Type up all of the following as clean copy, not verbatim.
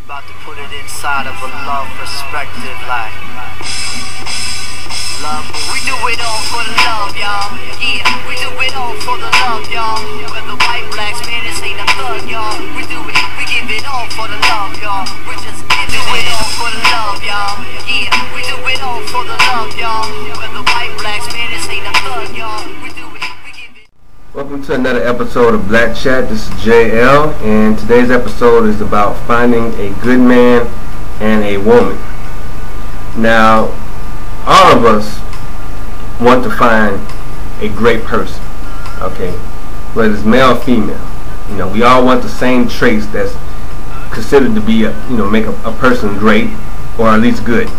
About to put it inside of a love perspective, like love. We do it all for the love, y'all. Yeah, we do it all for the love, y'all. Whether white, blacks, man, this ain't a thug, y'all. We do it, we give it all for the love, y'all. We just do it all for the love, y'all. Yeah, we do it all for the love, y'all. Whether white, blacks, man, this ain't a thug, y'all. We do it, we give it. Welcome to another episode of Black Chat. This is JL, and today's episode is about finding a good man and a woman. Now, all of us want to find a great person, okay? Whether it's male or female, you know, we all want the same traits that's considered to be, make a person great, or at least good.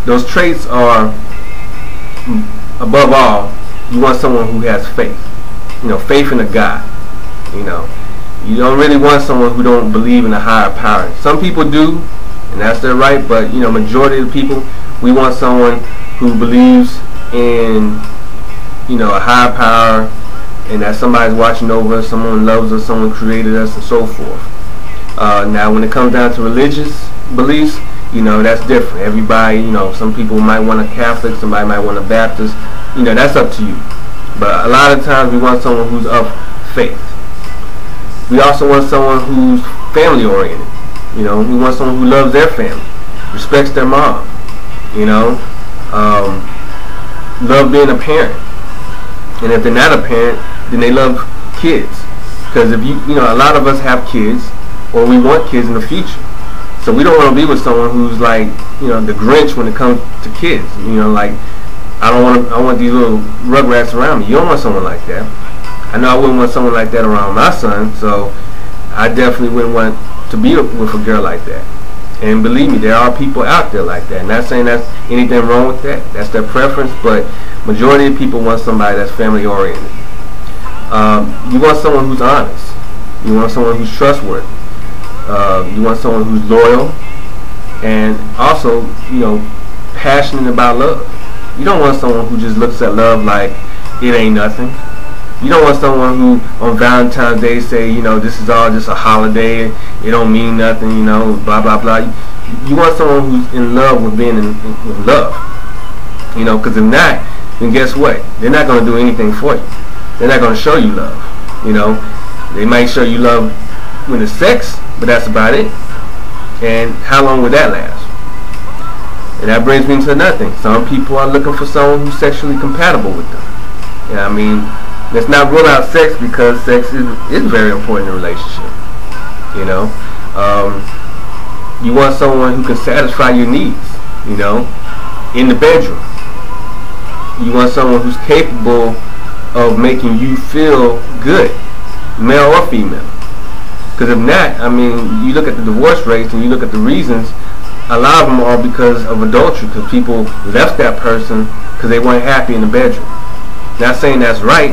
Those traits are, above all, you want someone who has faith. Faith in a God. You don't really want someone who don't believe in a higher power. Some people do, and that's their right, but majority of the people, we want someone who believes in a higher power, and that somebody's watching over us, someone loves us, someone created us, and so forth. Now when it comes down to religious beliefs, that's different. Everybody, some people might want a Catholic, somebody might want a Baptist. That's up to you. But a lot of times we want someone who's of faith. We also want someone who's family oriented. We want someone who loves their family, respects their mom, love being a parent. And if they're not a parent, then they love kids. Because if a lot of us have kids, or we want kids in the future. So we don't want to be with someone who's like, the Grinch when it comes to kids. I want these little rugrats around me. You don't want someone like that. I know I wouldn't want someone like that around my son, so I definitely wouldn't want to be with a girl like that. And believe me, there are people out there like that. Not saying that's anything wrong with that. That's their preference, but majority of people want somebody that's family oriented. You want someone who's honest. You want someone who's trustworthy. You want someone who's loyal, and also, passionate about love. You don't want someone who just looks at love like it ain't nothing. You don't want someone who on Valentine's Day say, this is all just a holiday, it don't mean nothing, blah, blah, blah. You want someone who's in love with being in love. Because if not, then guess what? They're not going to do anything for you. They're not going to show you love. They might show you love when it's sex, but that's about it. And how long would that last? And that brings me to another thing. Some people are looking for someone who's sexually compatible with them. Let's not rule out sex, because sex is very important in a relationship. You want someone who can satisfy your needs, in the bedroom. You want someone who's capable of making you feel good, male or female. Because if not, you look at the divorce rates and you look at the reasons, a lot of them are because of adultery, because people left that person because they weren't happy in the bedroom. Not saying that's right,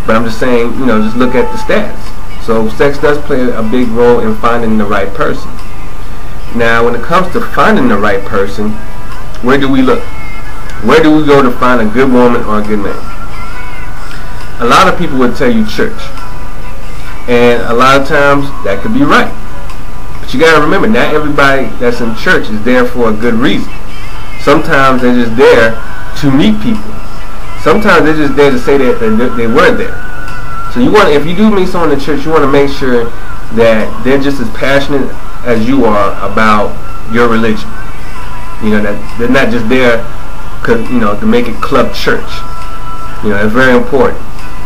but I'm just saying, just look at the stats. So sex does play a big role in finding the right person. Now, when it comes to finding the right person, where do we look? Where do we go to find a good woman or a good man? A lot of people would tell you church. And a lot of times, that could be right. But you gotta remember, not everybody that's in church is there for a good reason. Sometimes they're just there to meet people. Sometimes they're just there to say that they were there. So if you do meet someone in church, you want to make sure that they're just as passionate as you are about your religion. That they're not just there to make it club church. It's very important.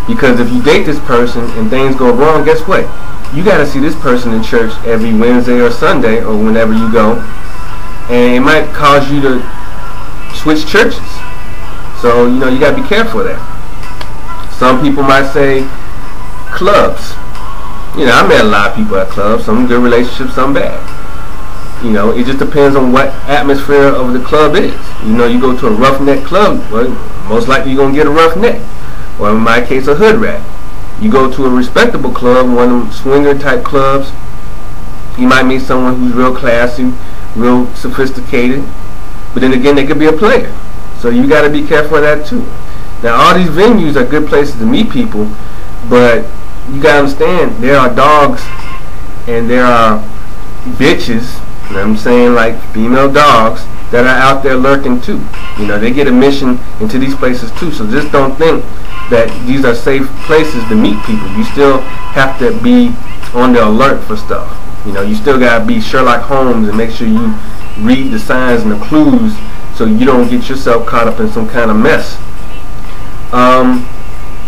Because if you date this person and things go wrong, guess what? You got to see this person in church every Wednesday or Sunday or whenever you go. And it might cause you to switch churches. So, you got to be careful of that. Some people might say clubs. I met a lot of people at clubs. Some good relationships, some bad. It just depends on what atmosphere of the club is. You go to a roughneck club, well, most likely you're going to get a roughneck. Or in my case, a hood rat. You go to a respectable club, one of them swinger type clubs, you might meet someone who's real classy, real sophisticated, but then again, they could be a player. So you got to be careful of that too. Now, all these venues are good places to meet people, but you got to understand there are dogs and there are bitches, you know what I'm saying, like female dogs that are out there lurking too. You know, they get admission into these places too. So just don't think that these are safe places to meet people. You still have to be on the alert for stuff. You know, you still gotta be Sherlock Holmes and make sure you read the signs and the clues so you don't get yourself caught up in some kind of mess.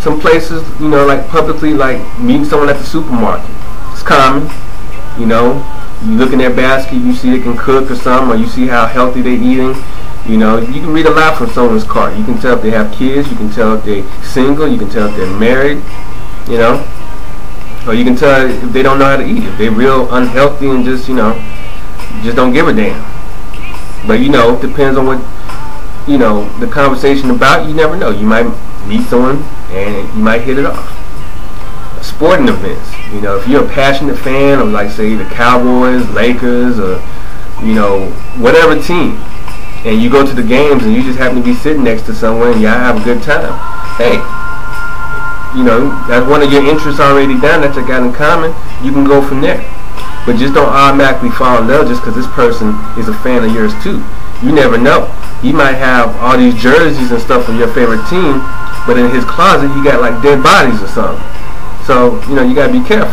Some places, you know, like publicly, like meeting someone at the supermarket. It's common, you know. You look in their basket, you see they can cook or something, or you see how healthy they're eating. You know, you can read a lot from someone's cart. You can tell if they have kids, you can tell if they're single, you can tell if they're married, you know. Or you can tell if they don't know how to eat, if they're real unhealthy and just, you know, just don't give a damn. But, you know, it depends on what, you know, the conversation about. You never know. You might meet someone and you might hit it off. Sporting events, you know, if you're a passionate fan of, like, say, the Cowboys, Lakers, or, you know, whatever team, and you go to the games and you just happen to be sitting next to someone and y'all have a good time, hey, you know, that's one of your interests already down that you got in common. You can go from there. But just don't automatically fall in love just because this person is a fan of yours too. You never know. He might have all these jerseys and stuff from your favorite team, but in his closet he got like dead bodies or something. So, you know, you gotta be careful.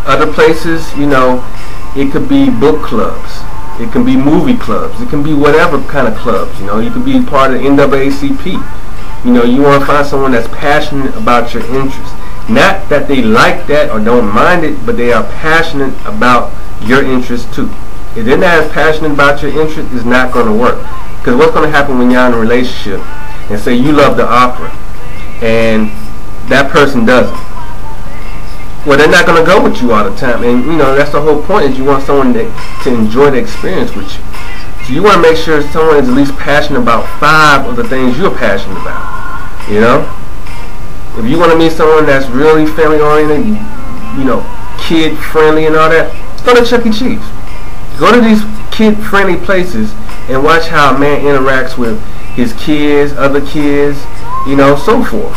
Other places, you know, it could be book clubs, it can be movie clubs, it can be whatever kind of clubs. You know, you can be part of NAACP. You know, you want to find someone that's passionate about your interests. Not that they like that or don't mind it, but they are passionate about your interests too. If they're not as passionate about your interest, it's not going to work. Because what's going to happen when you're in a relationship and say you love the opera and that person doesn't? Well, they're not going to go with you all the time. And, you know, that's the whole point, is you want someone to enjoy the experience with you. So you want to make sure someone is at least passionate about 5 of the things you're passionate about. You know? If you want to meet someone that's really family-oriented, you know, kid-friendly and all that, go to Chuck E. Cheese. Go to these kid-friendly places and watch how a man interacts with his kids, other kids, you know, so forth.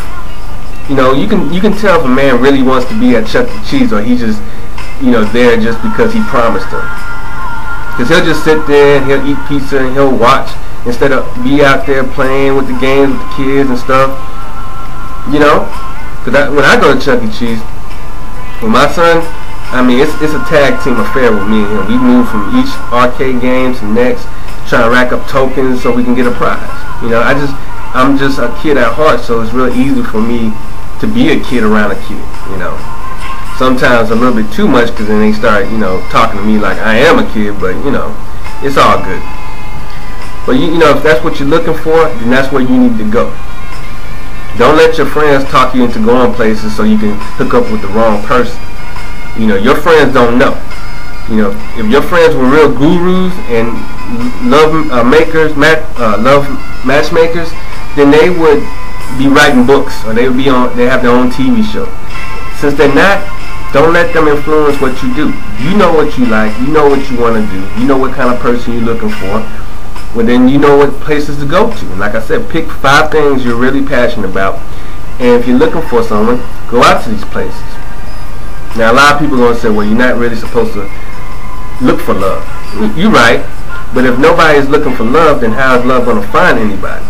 You know, you can tell if a man really wants to be at Chuck E. Cheese or he's just, you know, there just because he promised them. Because he'll just sit there and he'll eat pizza and he'll watch instead of be out there playing with the games with the kids and stuff. You know, because when I go to Chuck E. Cheese with my son, I mean, it's a tag team affair with me and him. We move from each arcade game to next, trying to rack up tokens so we can get a prize. You know, I'm just a kid at heart, so it's really easy for me to be a kid around a kid. You know, sometimes a little bit too much, because then they start, you know, talking to me like I am a kid. But you know, it's all good. But you know, if that's what you're looking for, then that's where you need to go. Don't let your friends talk you into going places so you can hook up with the wrong person. You know, your friends don't know. You know, if your friends were real gurus and love matchmakers, then they would be writing books, or they have their own TV show. Since they're not, don't let them influence what you do. You know what you like, you know what you want to do, you know what kind of person you're looking for. Well, then you know what places to go to. And like I said, pick 5 things you're really passionate about. And if you're looking for someone, go out to these places. Now, a lot of people are going to say, well, you're not really supposed to look for love. You're right. But if nobody's looking for love, then how is love going to find anybody?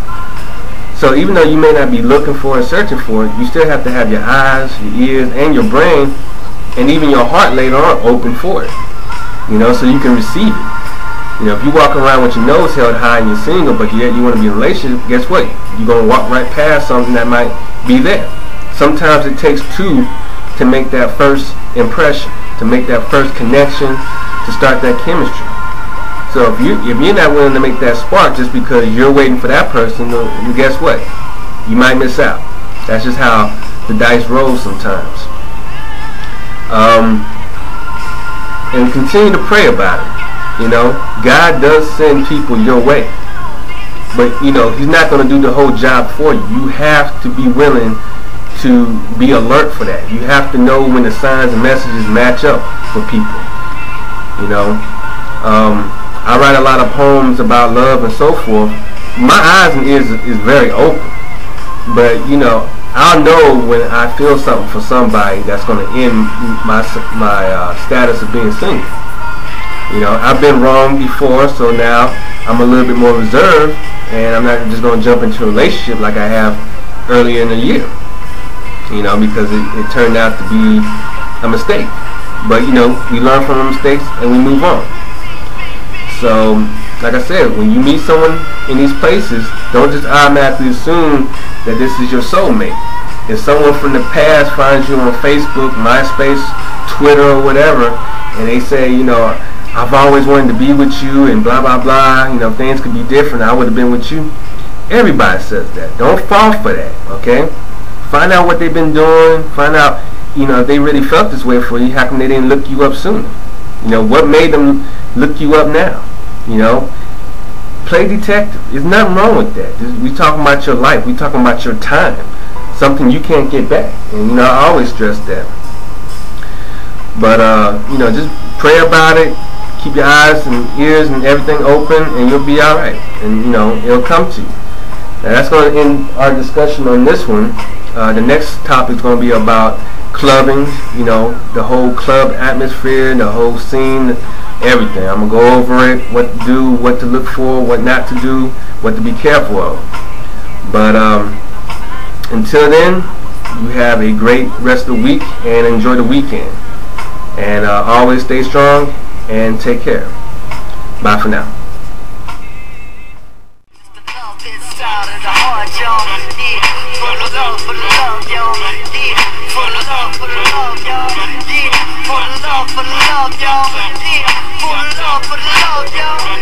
So even though you may not be looking for it, searching for it, you still have to have your eyes, your ears, and your brain, and even your heart later on open for it. You know, so you can receive it. You know, if you walk around with your nose held high and you're single, but yet you want to be in a relationship, guess what? You're going to walk right past something that might be there. Sometimes it takes 2 to make that first impression, to make that first connection, to start that chemistry. So if you're not willing to make that spark just because you're waiting for that person, then guess what? You might miss out. That's just how the dice roll sometimes. And continue to pray about it. You know, God does send people your way, but you know, He's not going to do the whole job for you. You have to be willing to be alert for that. You have to know when the signs and messages match up for people. You know, I write a lot of poems about love and so forth. My eyes and ears is very open, but you know, I'll know when I feel something for somebody that's going to end my status of being single. You know, I've been wrong before, so now I'm a little bit more reserved, and I'm not just going to jump into a relationship like I have earlier in the year. You know, because it turned out to be a mistake. But, you know, we learn from the mistakes and we move on. So, like I said, when you meet someone in these places, don't just automatically assume that this is your soulmate. If someone from the past finds you on Facebook, MySpace, Twitter, or whatever, and they say, you know, I've always wanted to be with you and blah, blah, blah, you know, things could be different, I would have been with you. Everybody says that. Don't fall for that, okay? Find out what they've been doing. Find out, you know, if they really felt this way for you, how come they didn't look you up sooner? You know, what made them look you up now? You know, play detective. There's nothing wrong with that. We talking about your life. We talking about your time. Something you can't get back. And, you know, I always stress that. But, you know, just pray about it. Keep your eyes and ears and everything open, and you'll be all right. And, you know, it'll come to you. Now, that's going to end our discussion on this one. The next topic is going to be about clubbing, you know, the whole club atmosphere, the whole scene, everything. I'm going to go over it, what to do, what to look for, what not to do, what to be careful of. But until then, you have a great rest of the week and enjoy the weekend. And always stay strong and take care. Bye for now. For the love, y'all. Yeah, for the love, y'all. Yeah, for the love, y'all. Yeah, for the love, y'all.